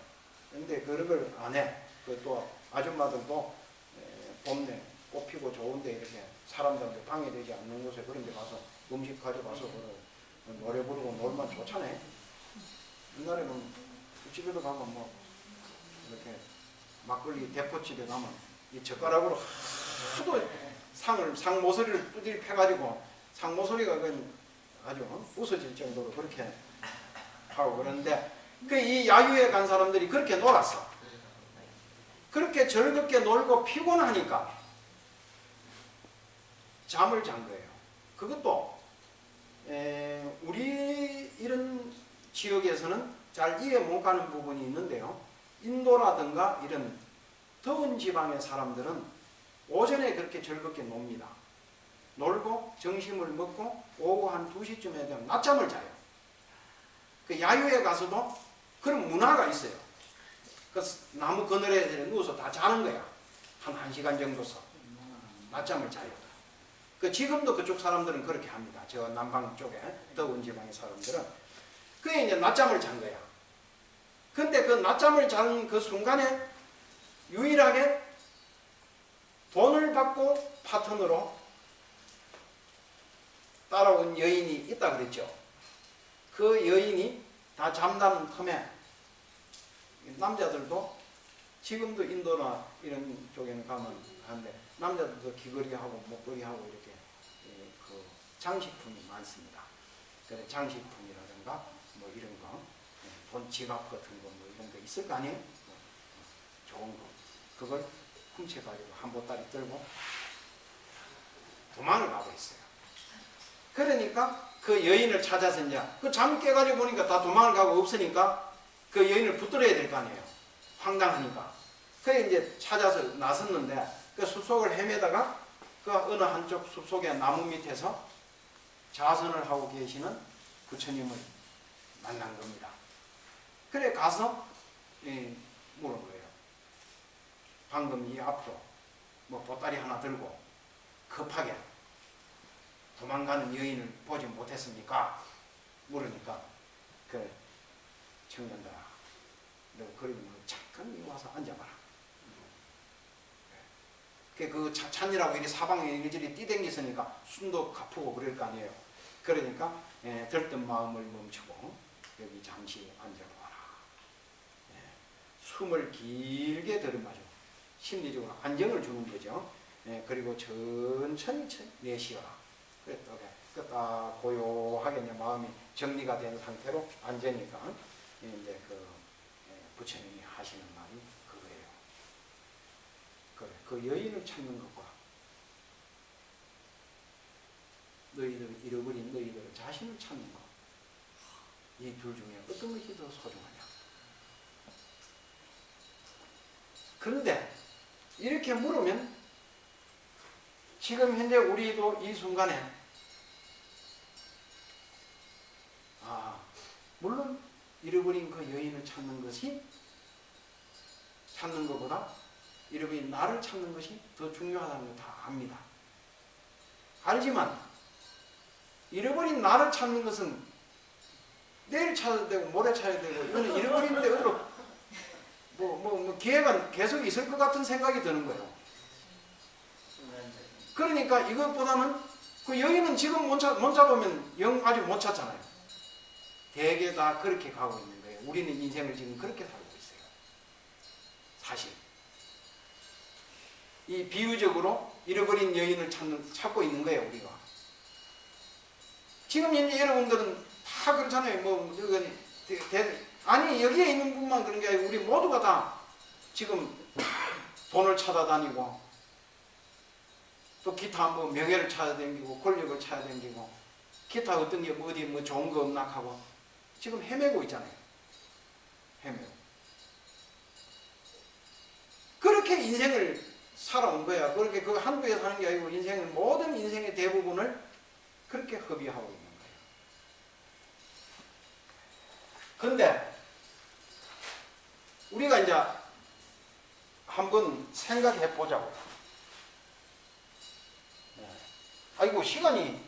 근데 그런 걸 안 해. 그 또 아줌마들도 봄내 꽃 피고 좋은데 이렇게 사람들한테 방해되지 않는 곳에 그런 데 가서 음식 가져가서 노래 부르고 놀면 좋잖아요. 옛날에는 집에도 가면 뭐 이렇게 막걸리 대포집에 가면 이 젓가락으로 하도 상모서리를 두드리 패가지고 상모서리가 그냥 아주 부서질 정도로 그렇게 하고 그러는데 그 이 야유회 간 사람들이 그렇게 놀았어. 그렇게 즐겁게 놀고 피곤하니까 잠을 잔 거예요. 그것도 우리 이런 지역에서는 잘 이해 못 가는 부분이 있는데요. 인도라든가 이런 더운 지방의 사람들은 오전에 그렇게 즐겁게 놉니다. 놀고 점심을 먹고 오후 한 2시쯤에 되면 낮잠을 자요. 그 야유회 가서도 그런 문화가 있어요. 그 나무 그늘에 누워서 다 자는 거야. 한 1시간 정도서 낮잠을 자요. 그 지금도 그쪽 사람들은 그렇게 합니다. 저 남방 쪽에 더운 지방의 사람들은 그게 이제 낮잠을 잔 거야. 근데 그 낮잠을 잔 그 순간에 유일하게 돈을 받고 파트너로 따라온 여인이 있다 그랬죠. 그 여인이 다 잠자는 틈에 남자들도 지금도 인도나 이런 쪽에는 가면 하는데 남자들도 귀걸이하고 목걸이하고 이렇게 그 장식품이 많습니다. 그래 장식품이라든가 뭐 이런 거, 돈 지갑 같은 거 뭐 이런 거 있을 거 아니에요? 좋은 거 그걸 훔쳐가지고 한 보따리 들고 도망을 가고 있어요. 그러니까 그 여인을 찾아서 이제 그 잠 깨가지고 보니까 다 도망을 가고 없으니까 그 여인을 붙들어야 될 거 아니에요. 황당하니까. 그래 이제 찾아서 나섰는데 그 숲속을 헤매다가 그 어느 한쪽 숲속의 나무 밑에서 자선을 하고 계시는 부처님을 만난 겁니다. 그래 가서 물은 거예요. 방금 이 앞으로 뭐 보따리 하나 들고 급하게 도망가는 여인을 보지 못했습니까? 물으니까 그 청년들아 너 그러면 잠깐 와서 앉아봐라. 그 찬이라고 이렇게 사방에 이리저리 뛰댕겼으니까 숨도 가쁘고 그럴 거 아니에요. 그러니까 들뜬 마음을 멈추고 여기 잠시 앉아보아라. 숨을 길게 들이마시고 심리적으로 안정을 주는 거죠. 그리고 천천히 내쉬어라. 그래 딱 고요하게 마음이 정리가 된 상태로 앉으니까 이제 그 부처님이 하시는 말이 그거예요. 그래, 그 여인을 찾는 것과 너희들 잃어버린 너희들 자신을 찾는 것, 이 둘 중에 어떤 것이 더 소중하냐? 그런데 이렇게 물으면 지금 현재 우리도 이 순간에 물론 잃어버린 그 여인을 찾는 것보다 잃어버린 나를 찾는 것이 더 중요하다는 걸 다 압니다. 알지만 잃어버린 나를 찾는 것은 내일 찾아야 되고 모레 찾아야 되고 이거는 잃어버리는데 어디로 뭐 기회가 계속 있을 것 같은 생각이 드는 거예요. 그러니까 이것보다는 그 여인은 지금 못 잡으면 영 아직 못 찾잖아요. 대개 다 그렇게 가고 있는 거예요. 우리는 인생을 지금 그렇게 살고 있어요. 사실 이 비유적으로 잃어버린 여인을 찾고 있는 거예요. 우리가 지금 현재 여러분들은 다 그렇잖아요. 뭐 아니 여기에 있는 분만 그런 게 아니고 우리 모두가 다 지금 돈을 찾아다니고 또 기타 뭐 명예를 찾아다니고 권력을 찾아다니고 기타 어떤 게 어디 뭐 좋은 거 없나 하고 지금 헤매고 있잖아요. 헤매고 그렇게 인생을 살아온 거야. 그렇게 그 한국에 사는 게 아니고 인생을 모든 인생의 대부분을 그렇게 허비하고 있는 거예요. 그런데 우리가 이제 한번 생각해 보자고. 네. 아이고 시간이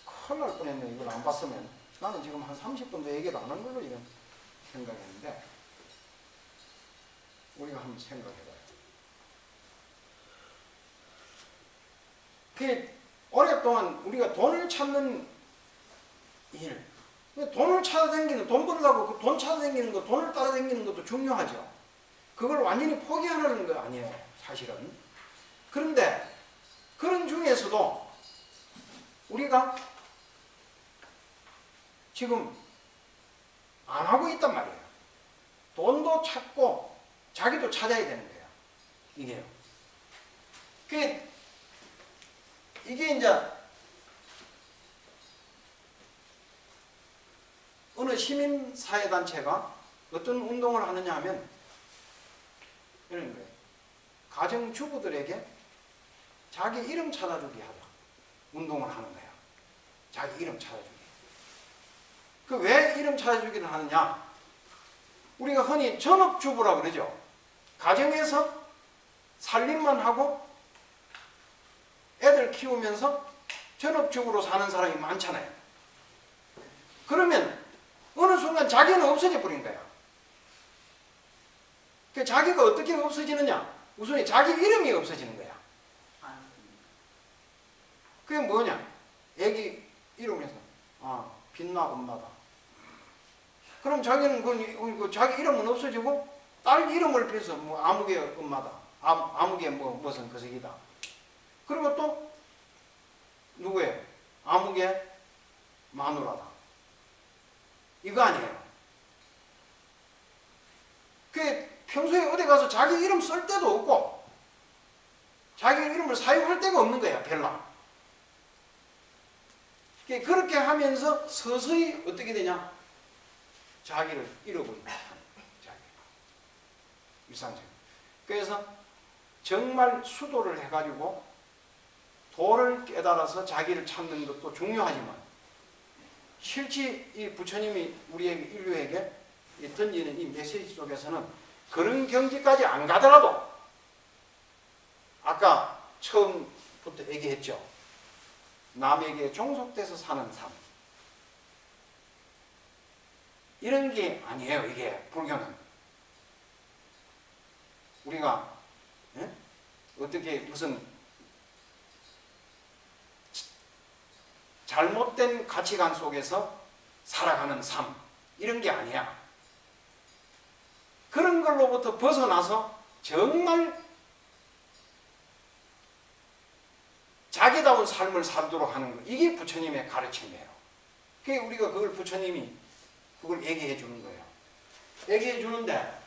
큰일 날 뻔했네. 이걸 안 봤으면. 나는 지금 한 30분도 얘기를 안 한 걸로 이런 생각했는데 우리가 한번 생각해봐요. 그 오랫동안 우리가 돈을 찾는 일, 돈을 찾아다니는, 돈 벌려고 그 돈 찾아다니는 거, 돈을 따라다니는 것도 중요하죠. 그걸 완전히 포기하는 거 아니에요, 사실은. 그런데 그런 중에서도 우리가 지금 안 하고 있단 말이에요. 돈도 찾고 자기도 찾아야 되는 거예요. 이게요. 이게 이제 어느 시민사회단체가 어떤 운동을 하느냐 하면 이런 거예요. 가정주부들에게 자기 이름 찾아주기 하자. 운동을 하는 거야. 자기 이름 찾아주기. 그 왜 이름 찾아주기를 하느냐? 우리가 흔히 전업주부라고 그러죠. 가정에서 살림만 하고 애들 키우면서 전업주부로 사는 사람이 많잖아요. 그러면 어느 순간 자기는 없어져 버린 거야. 그 자기가 어떻게 없어지느냐? 우선 자기 이름이 없어지는 거야. 그게 뭐냐? 애기 이름에서 빛나 엄마다. 그럼 자기는 그 자기 이름은 없어지고 딸 이름을 빼서 뭐 아무개 엄마다. 아무개 뭐 무슨 그 새끼다. 그리고 또 누구예요? 아무개 마누라다. 이거 아니에요. 그 평소에 어디 가서 자기 이름 쓸 데도 없고 자기 이름을 사용할 데가 없는 거야, 별로. 그렇게 하면서 서서히 어떻게 되냐? 자기를 잃어버린다. 일상적으로. 그래서 정말 수도를 해가지고 도를 깨달아서 자기를 찾는 것도 중요하지만 실제 이 부처님이 우리에게 인류에게 던지는 이 메시지 속에서는 그런 경지까지 안 가더라도 아까 처음부터 얘기했죠. 남에게 종속돼서 사는 삶. 이런 게 아니에요. 이게 불교는. 우리가 어떻게 무슨 잘못된 가치관 속에서 살아가는 삶 이런 게 아니야. 그런 걸로부터 벗어나서 정말 자기다운 삶을 살도록 하는 거. 이게 부처님의 가르침이에요. 그게 우리가 그걸 부처님이 그걸 얘기해 주는 거예요. 얘기해 주는데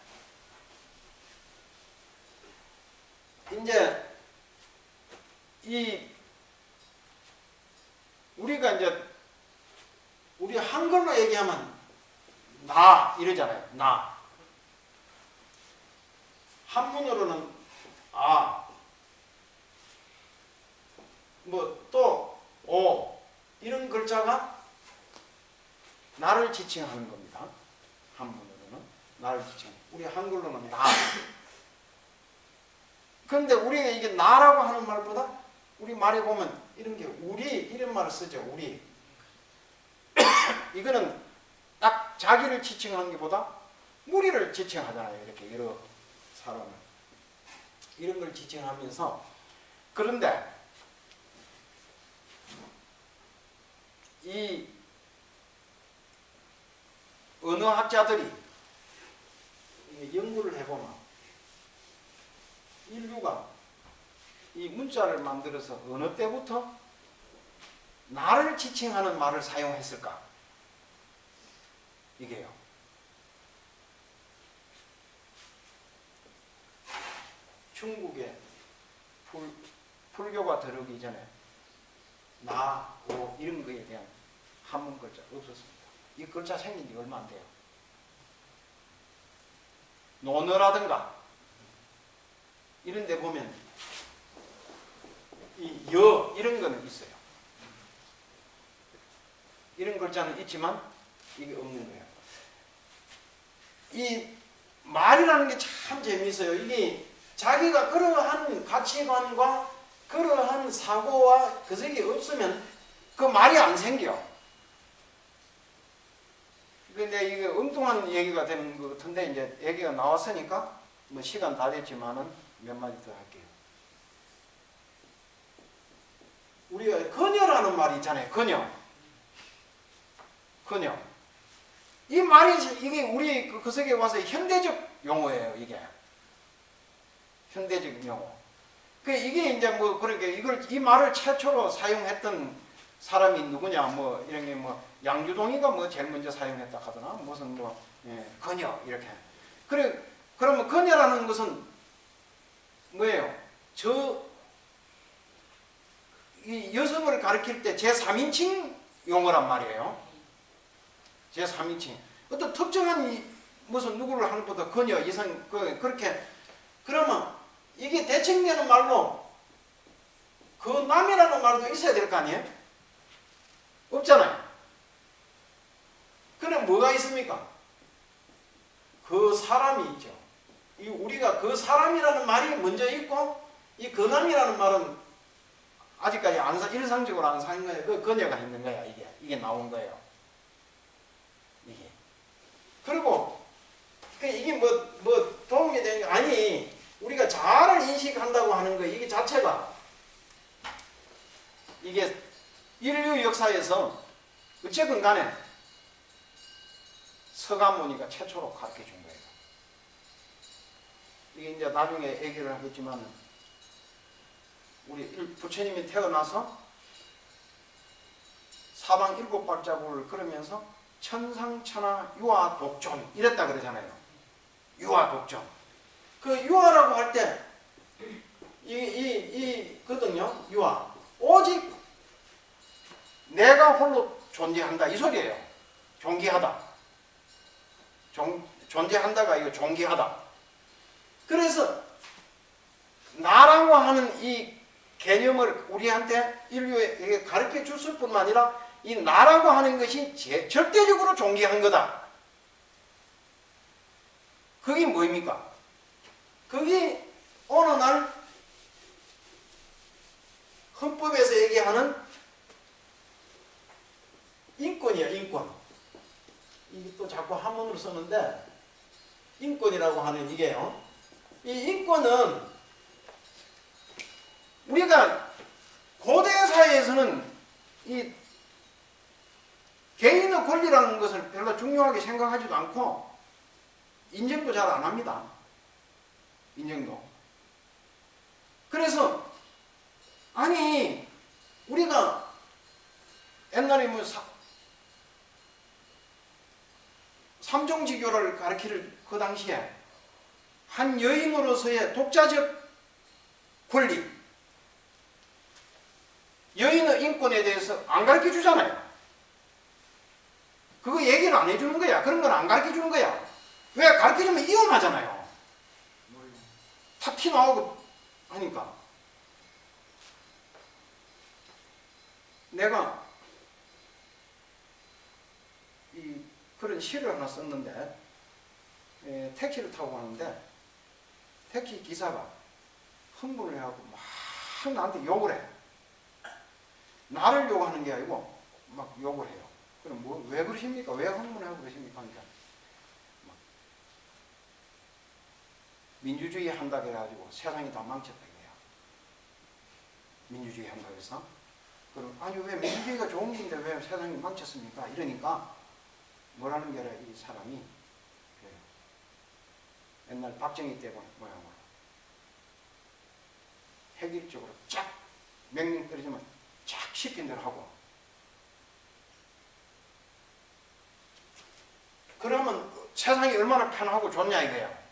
이제 우리가 이제 우리 한글로 얘기하면 나 이러잖아요. 나. 한문으로는 뭐 또 이런 글자가 나를 지칭하는 겁니다. 한문으로는 나를 지칭. 우리 한글로는 나. 그런데 우리가 이게 나라고 하는 말보다 우리 말에 보면 이런 게 우리 이런 말을 쓰죠. 우리. 이거는 딱 자기를 지칭하는 것보다 무리를 지칭하잖아요. 이렇게 여러 사람을. 이런 걸 지칭하면서 그런데 이 언어학자들이 연구를 해보면 인류가 이 문자를 만들어서 어느 때부터 나를 지칭하는 말을 사용했을까? 이게요. 중국에 불교가 들어오기 전에 나, 오 이런 거에 대한 한문 글자 없었습니다. 이 글자 생긴 지 얼마 안 돼요. 논어라든가 이런 데 보면 이 여 이런 거는 있어요. 이런 글자는 있지만 이게 없는 거예요. 이 말이라는 게 참 재미있어요. 이게 자기가 그러한 가치관과 그러한 사고와 그색이 없으면 그 말이 안 생겨. 근데 이게 엉뚱한 얘기가 되는 것 같은데 이제 얘기가 나왔으니까 뭐 시간 다 됐지만은 몇 마디 더 할게요. 우리가 그녀라는 말이 있잖아요. 그녀. 그녀. 이 말이 이게 우리 그 세계에 와서 현대적 용어예요. 이게 현대적 용어. 그 이게 이제 뭐 그렇게 이걸 이 말을 최초로 사용했던 사람이 누구냐 뭐 이런 게 뭐 양주동이가 뭐 제일 먼저 사용했다 하더나 무슨 뭐 그녀 이렇게. 그래 그러면 그녀라는 것은 뭐예요? 이 여성을 가리킬 때 제3인칭 용어란 말이에요. 제3인칭. 어떤 특정한 무슨 누구를 하는 것보다 그녀, 이성, 그렇게. 그러면 이게 대칭되는 말로 그 남이라는 말도 있어야 될 거 아니에요? 없잖아요. 그럼 뭐가 있습니까? 그 사람이 있죠. 우리가 그 사람이라는 말이 먼저 있고 이 그남이라는 말은 아직까지 일상적으로 안 사는 거예요. 그 그녀가 있는 거야. 이게 나온 거예요. 이게. 그리고 이게 뭐 도움이 되는 게 아니 우리가 자아를 인식한다고 하는 거 이게 자체가 이게 인류 역사에서 어쨌든 간에 서가모니가 최초로 가르쳐 준 거예요. 이게 이제 나중에 얘기를 하겠지만 우리 부처님이 태어나서 사방 7발자국을 걸으면서 천상천하 유아 독존 이랬다 그러잖아요. 유아 독존. 그 유아라고 할 때 거든요. 유아. 오직 내가 홀로 존재한다 이 소리예요. 존귀하다. 존재한다가 이거 존귀하다. 그래서 나라고 하는 이 개념을 우리한테 인류에 가르쳐 줬을 뿐만 아니라 이 나라고 하는 것이 절대적으로 존귀한 거다. 그게 뭐입니까? 그게 어느 날 헌법에서 얘기하는 인권이야, 인권. 이게 또 자꾸 한문으로 쓰는데 인권이라고 하는 이게요. 이 인권은 우리가 고대 사회에서는 이 개인의 권리라는 것을 별로 중요하게 생각하지도 않고 인정도 잘 안 합니다. 인정도. 그래서 아니 우리가 옛날에 뭐 삼종지교를 가르칠 그 당시에 한 여인으로서의 독자적 권리, 여인의 인권에 대해서 안 가르쳐 주잖아요. 그거 얘기를 안 해주는 거야. 그런 건 안 가르쳐 주는 거야. 왜? 가르쳐 주면 위험하잖아요. 탁 튀 나오고 하니까. 내가 그런 시를 하나 썼는데 택시를 타고 가는데 택시 기사가 흥분을 해갖고 막 나한테 욕을 해. 나를 욕하는 게 아니고 막 욕을 해요. 그럼 왜 그러십니까? 왜 흥분하고 그러십니까? 그러니까 막 민주주의 한다 그래가지고 세상이 다 망쳤다 이거야. 민주주의 한다고 해서. 그럼 아니 왜 민주주의가 좋은 건데 왜 세상이 망쳤습니까? 이러니까 뭐라는 게 아니라 이 사람이 옛날 박정희 때 모양으로 획일적으로 쫙 명령 떨어지면 쫙 시킨 대로 하고 그러면 세상이 얼마나 편하고 좋냐 이거야.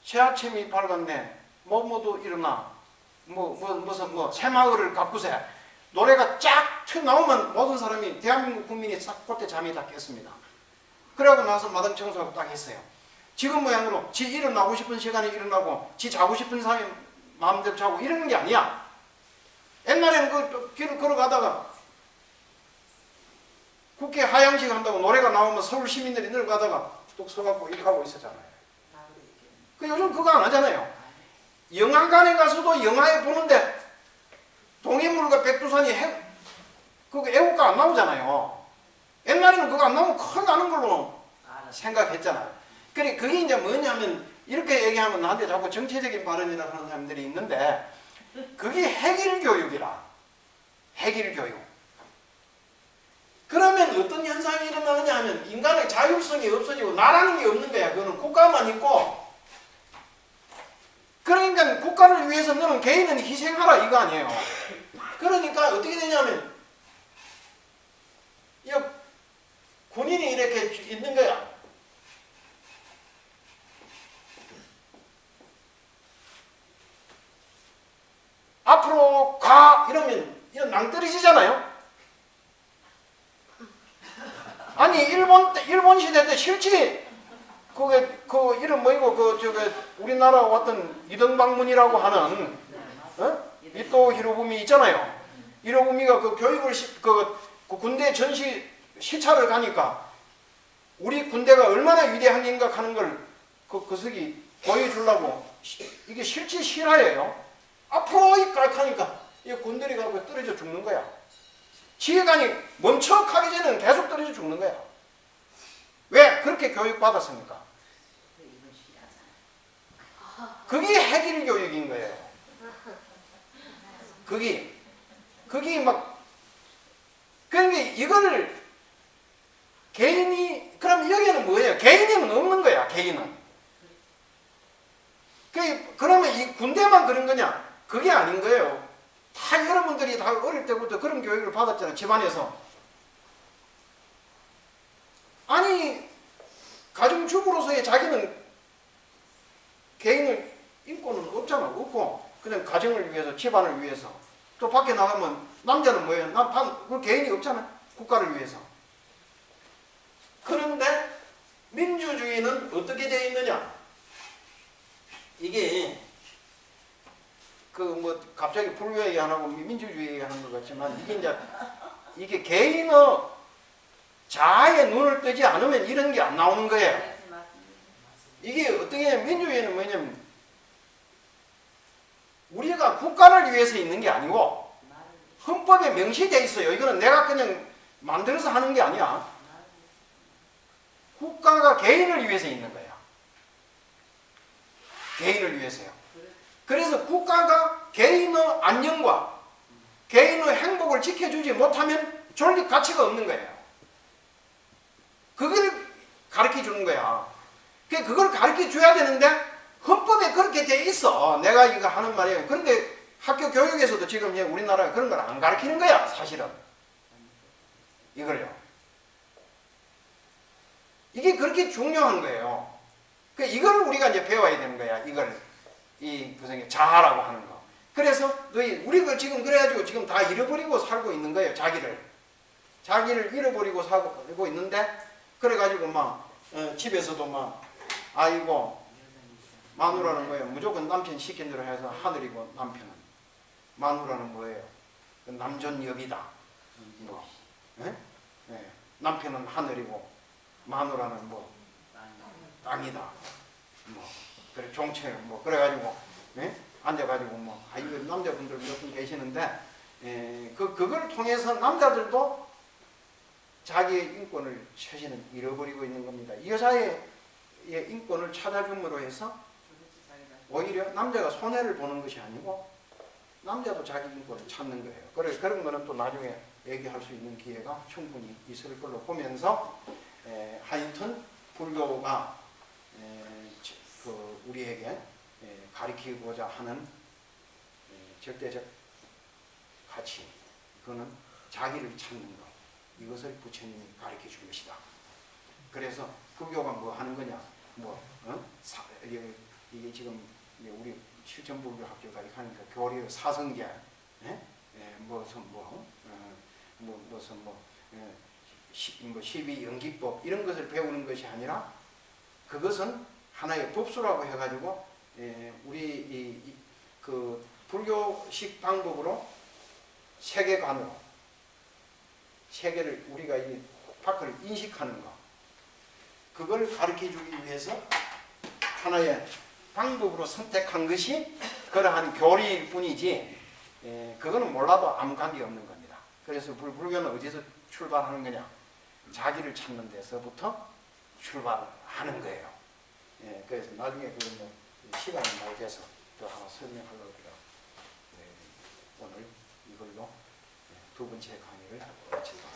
새 아침이 밝았네. 뭐도 일어나. 무슨 새마을을 가꾸세. 노래가 쫙 튀어나오면 모든 사람이 대한민국 국민이 싹 그때 잠이 다 깼습니다. 그러고 나서 마당 청소하고 딱 했어요. 지금 모양으로 지 일어나고 싶은 시간에 일어나고 지 자고 싶은 사람이 마음대로 자고 이러는 게 아니야. 옛날에는 그 길을 걸어가다가 국회 하양식 한다고 노래가 나오면 서울 시민들이 늘 가다가 뚝 서갖고 이렇게 하고 있었잖아요. 그 요즘 그거 안 하잖아요. 영화관에 가서도 영화에 보는데 동해물과 백두산이 그거 애국가 안 나오잖아요. 옛날에는 그거 안 나오면 큰일 나는 걸로 생각했잖아요. 그래, 그게 이제 뭐냐면, 이렇게 얘기하면 나한테 자꾸 정치적인 발언이라 하는 사람들이 있는데, 그게 핵일교육이라. 핵일교육. 그러면 어떤 현상이 일어나느냐 하면, 인간의 자율성이 없어지고, 나라는 게 없는 거야. 그거는 국가만 있고, 그러니까 국가를 위해서 너는 개인은 희생하라, 이거 아니에요. 그러니까 어떻게 되냐면, 이 군인이 이렇게 있는 거야. 앞으로 가 이러면 이거 낭떠러지잖아요. 아니 일본 시대 때 실제 그 이름 뭐이고 우리나라 왔던 이등방문이라고 하는 이토 히로부미 있잖아요. 히로부미가 그 교육을 그 군대 전시 시찰을 가니까 우리 군대가 얼마나 위대한가 하는 걸 그 석이 보여주려고 이게 실제 실화예요. 앞으로 깔하니까 이 군들이 가고 떨어져 죽는 거야. 지휘관이 멈춰 가기 전에는 계속 떨어져 죽는 거야. 왜? 그렇게 교육받았습니까? 그게 핵일 교육인 거예요. 그게 막 그러니까 이거를 개인이 그럼 여기는 뭐예요? 개인은 없는 거야. 개인은. 그러면 이 군대만 그런 거냐? 그게 아닌 거예요. 다 여러분들이 다 어릴 때부터 그런 교육을 받았잖아요. 집안에서. 아니 가정주부로서의 자기는 개인의 인권은 없잖아. 없고 그냥 가정을 위해서 집안을 위해서 또 밖에 나가면 남자는 뭐예요? 그 개인이 없잖아. 국가를 위해서. 그런데 민주주의는 어떻게 되어 있느냐? 이게 갑자기 불교 얘기 안 하고 민주주의 얘기하는 것 같지만 이게 개인의 자아의 눈을 뜨지 않으면 이런 게 안 나오는 거예요. 이게 어떻게 민주주의는 뭐냐면 우리가 국가를 위해서 있는 게 아니고 헌법에 명시되어 있어요. 이거는 내가 그냥 만들어서 하는 게 아니야. 국가가 개인을 위해서 있는 거야. 개인을 위해서요. 그래서 국가가 개인의 안녕과 개인의 행복을 지켜주지 못하면 존립 가치가 없는 거예요. 그걸 가르쳐 주는 거야. 그걸 가르쳐 줘야 되는데 헌법에 그렇게 돼 있어. 내가 이거 하는 말이에요. 그런데 학교 교육에서도 지금 우리나라가 그런 걸 안 가르치는 거야. 사실은. 이걸요. 이게 그렇게 중요한 거예요. 이걸 우리가 이제 배워야 되는 거야. 이걸. 자아라고 하는 거. 그래서 우리가 지금 그래가지고 지금 다 잃어버리고 살고 있는 거예요. 자기를 잃어버리고 살고 있는데 그래가지고 집에서도 아이고 마누라는 뭐예요? 무조건 남편 시킨 대로 해서 하늘이고 남편은 마누라는 뭐예요? 남존여비다. 남편은 하늘이고 마누라는 땅이다. 그래 종체 그래가지고 앉아가지고 이거 남자분들 몇 분 계시는데 그걸 통해서 남자들도 자기의 인권을 최신은 잃어버리고 있는 겁니다. 여자의 인권을 찾아줌으로 해서 오히려 남자가 손해를 보는 것이 아니고 남자도 자기 인권을 찾는 거예요. 그래 그런 거는 또 나중에 얘기할 수 있는 기회가 충분히 있을 걸로 보면서 하여튼 불교가 우리에게 가르치고자 하는 절대적 가치, 그거는 자기를 찾는 것, 이것을 부처님이 가르쳐 준 것이다. 그래서 불교가 뭐 하는 거냐, 이게 지금 우리 실천불교 학교가 하니까 교리의 사성계, 십이연기법 이런 것을 배우는 것이 아니라 그것은 하나의 법수라고 해가지고 우리 그 불교식 방법으로 세계관으로 세계를 우리가 파크를 인식하는 거. 그걸 가르쳐 주기 위해서 하나의 방법으로 선택한 것이 그러한 교리일 뿐이지, 그거는 몰라도 아무 관계 없는 겁니다. 그래서 불교는 어디서 출발하는 거냐? 자기를 찾는 데서부터 출발하는 거예요. 그래서 나중에 뭐 시간이 많이 돼서 또 하나 설명하려고 해요. 오늘 이걸로 두 번째 강의를 마치도록 하겠습니다.